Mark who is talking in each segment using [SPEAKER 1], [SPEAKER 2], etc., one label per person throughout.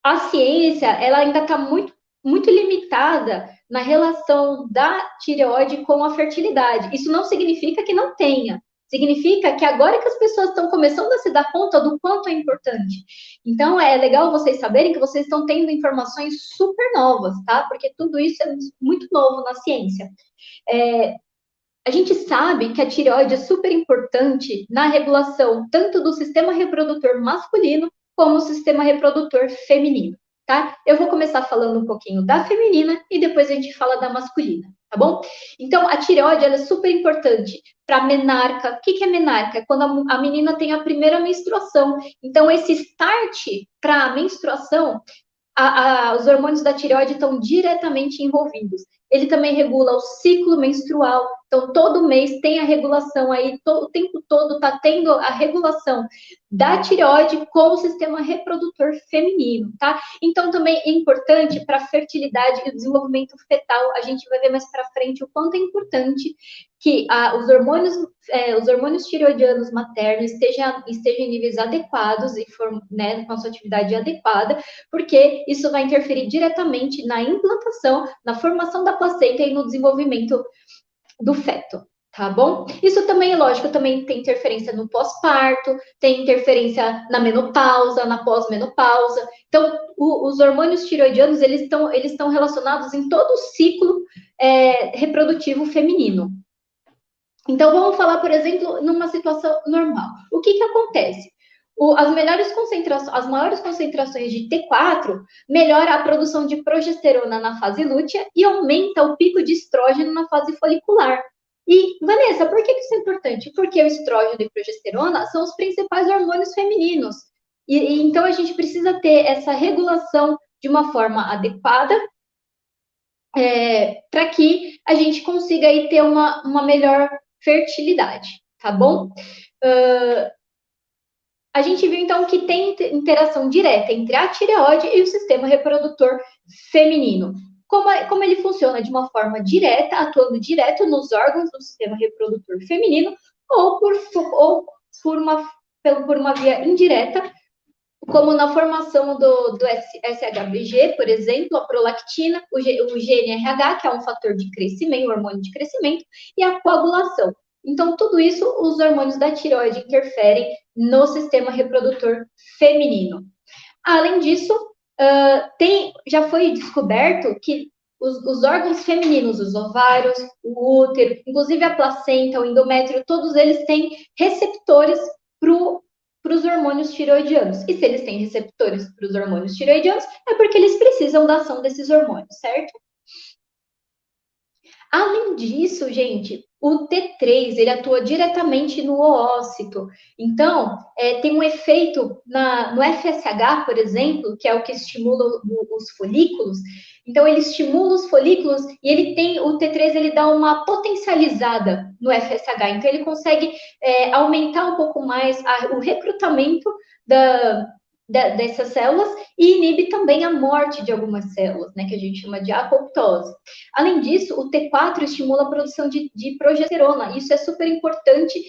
[SPEAKER 1] a ciência, ela ainda está muito limitada na relação da tireoide com a fertilidade. Isso não significa que não tenha. Significa que agora que as pessoas estão começando a se dar conta do quanto é importante. Então, é legal vocês saberem que vocês estão tendo informações super novas, tá? Porque tudo isso é muito novo na ciência. É, a gente sabe que a tireoide é super importante na regulação tanto do sistema reprodutor masculino como do sistema reprodutor feminino, tá? Eu vou começar falando um pouquinho da feminina e depois a gente fala da masculina, tá bom? Então, a tireoide ela é super importante para a menarca. O que é menarca? É quando a menina tem a primeira menstruação. Então, esse start para a menstruação os hormônios da tireoide estão diretamente envolvidos. Ele também regula o ciclo menstrual, então todo mês tem a regulação aí, o tempo todo está tendo a regulação da tireoide com o sistema reprodutor feminino, tá? Então também é importante para a fertilidade e o desenvolvimento fetal, a gente vai ver mais para frente o quanto é importante que os hormônios tireoidianos maternos estejam em níveis adequados e né, com a sua atividade adequada, porque isso vai interferir diretamente na implantação, na formação da placenta e no desenvolvimento do feto. Tá bom? Isso também, lógico, também tem interferência no pós-parto, tem interferência na menopausa, na pós-menopausa. Então, os hormônios tiroidianos, eles estão relacionados em todo o ciclo reprodutivo feminino. Então, vamos falar, por exemplo, numa situação normal. O que acontece? As maiores concentrações de T4 melhora a produção de progesterona na fase lútea e aumenta o pico de estrógeno na fase folicular. E, Vanessa, por que isso é importante? Porque o estrógeno e a progesterona são os principais hormônios femininos. Então, a gente precisa ter essa regulação de uma forma adequada para que a gente consiga aí ter uma melhor fertilidade, tá bom? A gente viu, então, que tem interação direta entre a tireoide e o sistema reprodutor feminino. Como ele funciona de uma forma direta, atuando direto nos órgãos do sistema reprodutor feminino, ou por uma via indireta, como na formação do SHBG, por exemplo, a prolactina, o GnRH, que é um fator de crescimento, um hormônio de crescimento, e a coagulação. Então, tudo isso, os hormônios da tireoide interferem no sistema reprodutor feminino. Além disso, já foi descoberto que os órgãos femininos, os ovários, o útero, inclusive a placenta, o endométrio, todos eles têm receptores para os hormônios tiroidianos. E se eles têm receptores para os hormônios tiroidianos, é porque eles precisam da ação desses hormônios, certo? Além disso, gente, o T3 ele atua diretamente no oócito. Então, tem um efeito no FSH, por exemplo, que é o que estimula os folículos. Então, ele estimula os folículos e o T3 ele dá uma potencializada no FSH. Então, ele consegue aumentar um pouco mais o recrutamento dessas células e inibe também a morte de algumas células, né, que a gente chama de apoptose. Além disso, o T4 estimula a produção de progesterona. Isso é super importante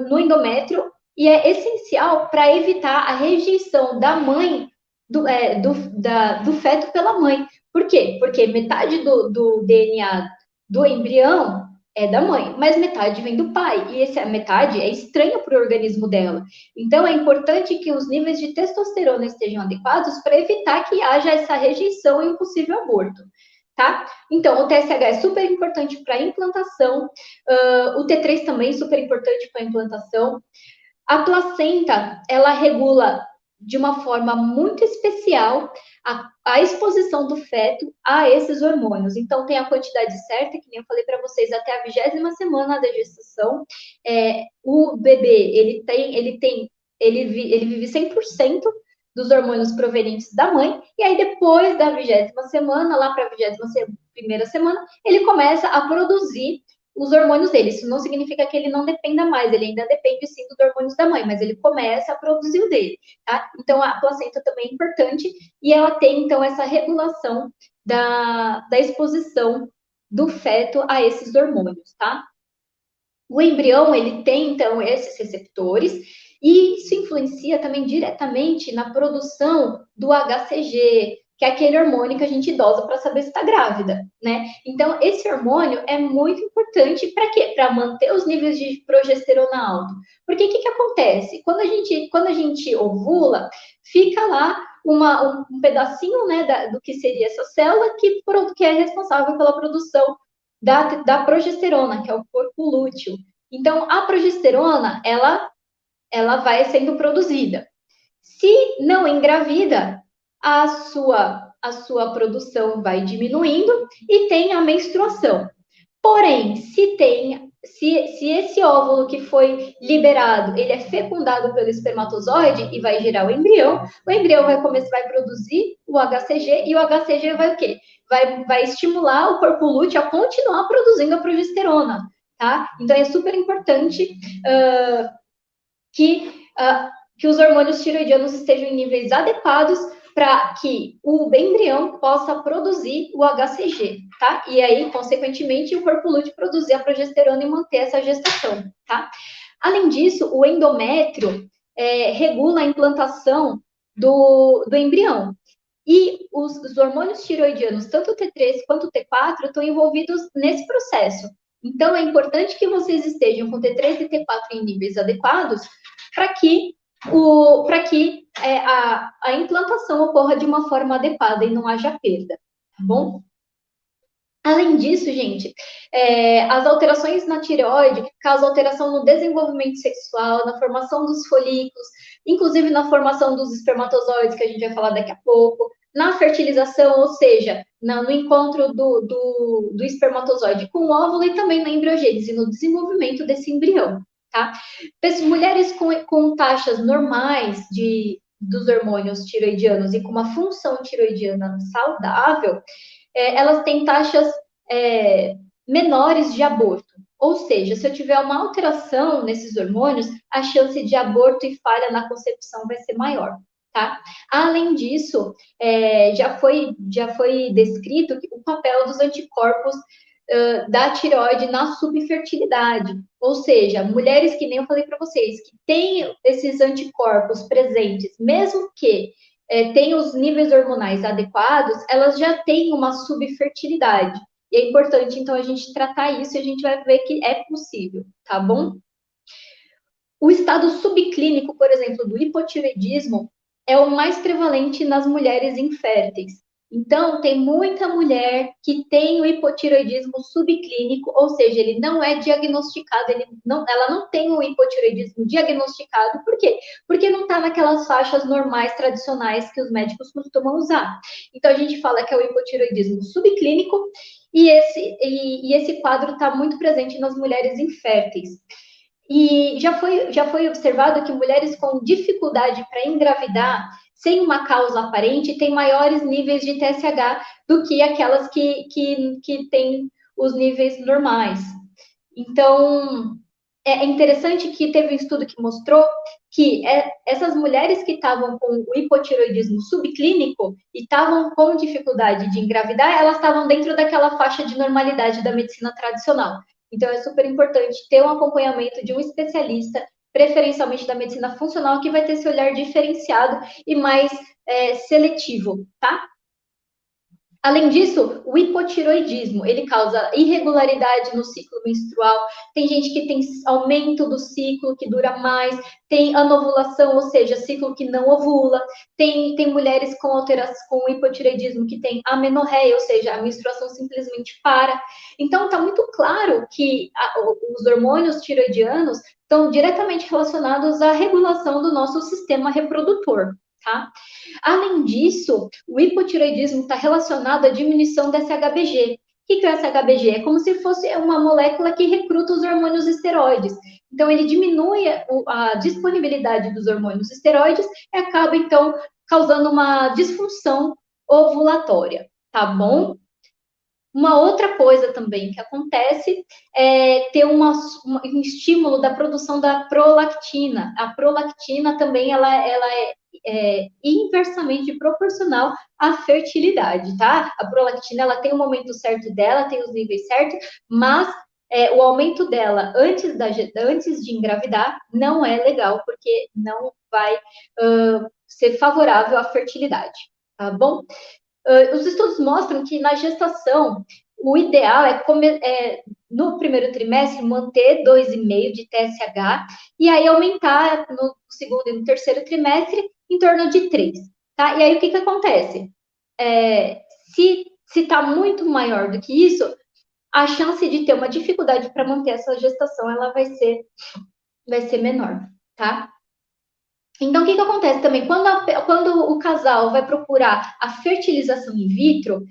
[SPEAKER 1] no endométrio e é essencial para evitar a rejeição da mãe, do feto pela mãe. Por quê? Porque metade do DNA do embrião é da mãe, mas metade vem do pai, e essa metade é estranha para o organismo dela. Então, é importante que os níveis de testosterona estejam adequados para evitar que haja essa rejeição e um possível aborto. Tá? Então, o TSH é super importante para a implantação, o T3 também é super importante para a implantação. A placenta, ela regula de uma forma muito especial a exposição do feto a esses hormônios. Então, tem a quantidade certa, que nem eu falei para vocês, até a 20ª semana da gestação. O bebê, ele vive 100% dos hormônios provenientes da mãe, e aí depois da 20ª semana, lá para a 21ª semana, ele começa a produzir os hormônios dele. Isso não significa que ele não dependa mais, ele ainda depende sim dos hormônios da mãe, mas ele começa a produzir o dele, tá? Então, a placenta também é importante e ela tem, então, essa regulação da exposição do feto a esses hormônios, tá? O embrião, ele tem, então, esses receptores E isso influencia também diretamente na produção do HCG, que é aquele hormônio que a gente dosa para saber se está grávida, né? Então, esse hormônio é muito importante para quê? Para manter os níveis de progesterona alto. Porque o que acontece? Quando a gente ovula, fica lá um pedacinho, né, do que seria essa célula que é responsável pela produção da progesterona, que é o corpo lúteo. Então, a progesterona, ela vai sendo produzida. Se não engravida, a sua produção vai diminuindo e tem a menstruação. Porém, se esse óvulo que foi liberado, ele é fecundado pelo espermatozoide e vai gerar o embrião vai produzir o HCG e o HCG vai o quê? Vai estimular o corpo lúteo a continuar produzindo a progesterona, tá? Então é super importante que, que os hormônios tiroidianos estejam em níveis adequados para que o embrião possa produzir o HCG, tá? E aí, consequentemente, o corpo lúteo produzir a progesterona e manter essa gestação, tá? Além disso, o endométrio regula a implantação do embrião. E os hormônios tiroidianos, tanto o T3 quanto o T4, estão envolvidos nesse processo. Então, é importante que vocês estejam com T3 e T4 em níveis adequados para que a implantação ocorra de uma forma adequada e não haja perda, tá bom? Além disso, gente, as alterações na tireoide causam alteração no desenvolvimento sexual, na formação dos folículos, inclusive na formação dos espermatozoides, que a gente vai falar daqui a pouco, na fertilização, ou seja, no encontro do espermatozoide com o óvulo e também na embriogênese, no desenvolvimento desse embrião, tá? Mulheres com taxas normais dos hormônios tiroidianos e com uma função tiroidiana saudável, elas têm taxas menores de aborto. Ou seja, se eu tiver uma alteração nesses hormônios, a chance de aborto e falha na concepção vai ser maior. Tá? Além disso, já foi descrito o papel dos anticorpos da tireoide na subfertilidade. Ou seja, mulheres que nem eu falei para vocês, que têm esses anticorpos presentes, mesmo que tenham os níveis hormonais adequados, elas já têm uma subfertilidade. E é importante, então, a gente tratar isso e a gente vai ver que é possível, tá bom? O estado subclínico, por exemplo, do hipotireoidismo, é o mais prevalente nas mulheres inférteis. Então, tem muita mulher que tem o hipotireoidismo subclínico, ou seja, ele não é diagnosticado, ela não tem o hipotireoidismo diagnosticado. Por quê? Porque não está naquelas faixas normais, tradicionais que os médicos costumam usar. Então, a gente fala que é o hipotireoidismo subclínico e esse quadro está muito presente nas mulheres inférteis. E já foi observado que mulheres com dificuldade para engravidar, sem uma causa aparente, têm maiores níveis de TSH do que aquelas que têm os níveis normais. Então, é interessante que teve um estudo que mostrou que essas mulheres que estavam com o hipotireoidismo subclínico e estavam com dificuldade de engravidar, elas estavam dentro daquela faixa de normalidade da medicina tradicional. Então, é super importante ter um acompanhamento de um especialista, preferencialmente da medicina funcional, que vai ter esse olhar diferenciado e mais seletivo, tá? Além disso, o hipotiroidismo, ele causa irregularidade no ciclo menstrual, tem gente que tem aumento do ciclo, que dura mais, tem anovulação, ou seja, ciclo que não ovula, tem mulheres com alteração, com hipotireoidismo que tem amenorreia, ou seja, a menstruação simplesmente para. Então, está muito claro que os hormônios tiroidianos estão diretamente relacionados à regulação do nosso sistema reprodutor, tá? Além disso, o hipotireoidismo está relacionado à diminuição da SHBG. O que é o SHBG? É como se fosse uma molécula que recruta os hormônios esteroides. Então, ele diminui a disponibilidade dos hormônios esteroides e acaba, então, causando uma disfunção ovulatória, tá bom? Uma outra coisa também que acontece é ter um estímulo da produção da prolactina. A prolactina também ela é inversamente proporcional à fertilidade, tá? A prolactina ela tem o momento certo dela, tem os níveis certos, mas o aumento dela antes de engravidar não é legal, porque não vai ser favorável à fertilidade, tá bom? Os estudos mostram que na gestação, o ideal no primeiro trimestre, manter 2,5 de TSH, e aí aumentar no segundo e no terceiro trimestre em torno de 3. Tá? E aí o que acontece? Se está muito maior do que isso, a chance de ter uma dificuldade para manter essa gestação ela vai ser menor, tá? Então, o que acontece também? Quando o casal vai procurar a fertilização in vitro,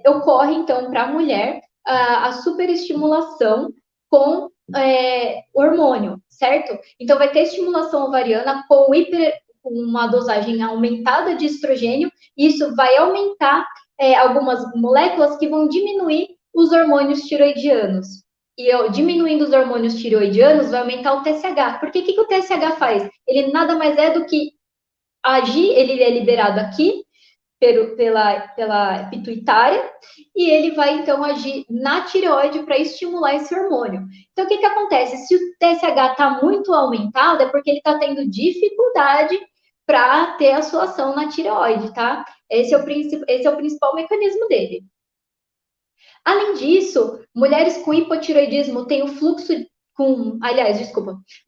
[SPEAKER 1] ocorre, então, para a mulher a superestimulação com hormônio, certo? Então, vai ter estimulação ovariana com uma dosagem aumentada de estrogênio, e isso vai aumentar algumas moléculas que vão diminuir os hormônios tiroidianos. E diminuindo os hormônios tiroidianos, vai aumentar o TSH. Porque o que o TSH faz? Ele nada mais é do que agir, ele é liberado aqui pela pituitária, e ele vai, então, agir na tireoide para estimular esse hormônio. Então, o que acontece? Se o TSH está muito aumentado, é porque ele está tendo dificuldade para ter a sua ação na tireoide, tá? Esse é o principal mecanismo dele. Além disso, mulheres com hipotiroidismo têm o fluxo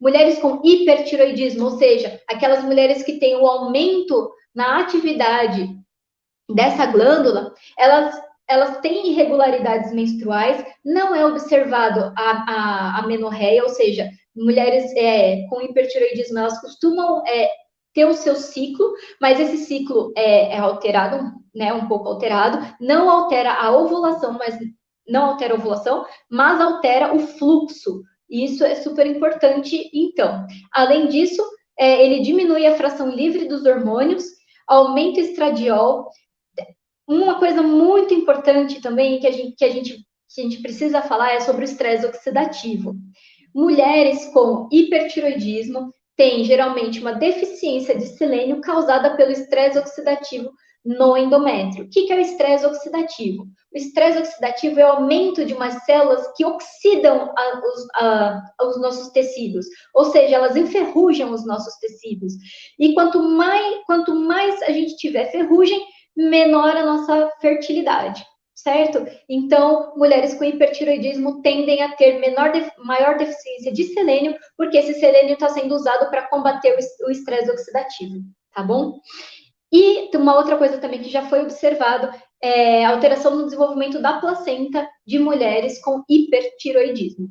[SPEAKER 1] mulheres com hipertiroidismo, ou seja, aquelas mulheres que têm o aumento na atividade dessa glândula, elas têm irregularidades menstruais, não é observado a menorreia, ou seja, mulheres com hipertiroidismo, elas costumam ter o seu ciclo, mas esse ciclo é alterado, né, um pouco alterado, não altera a ovulação, mas altera o fluxo. E isso é super importante, então. Além disso, ele diminui a fração livre dos hormônios, aumenta o estradiol. Uma coisa muito importante também que a gente precisa falar é sobre o estresse oxidativo. Mulheres com hipertiroidismo têm geralmente uma deficiência de selênio causada pelo estresse oxidativo no endométrio. O que é o estresse oxidativo? O estresse oxidativo é o aumento de umas células que oxidam os nossos tecidos, ou seja, elas enferrujam os nossos tecidos. E quanto mais a gente tiver ferrugem, menor a nossa fertilidade, certo? Então, mulheres com hipertiroidismo tendem a ter maior deficiência de selênio, porque esse selênio está sendo usado para combater o estresse oxidativo, tá bom? E uma outra coisa também que já foi observado é a alteração no desenvolvimento da placenta de mulheres com hipertiroidismo.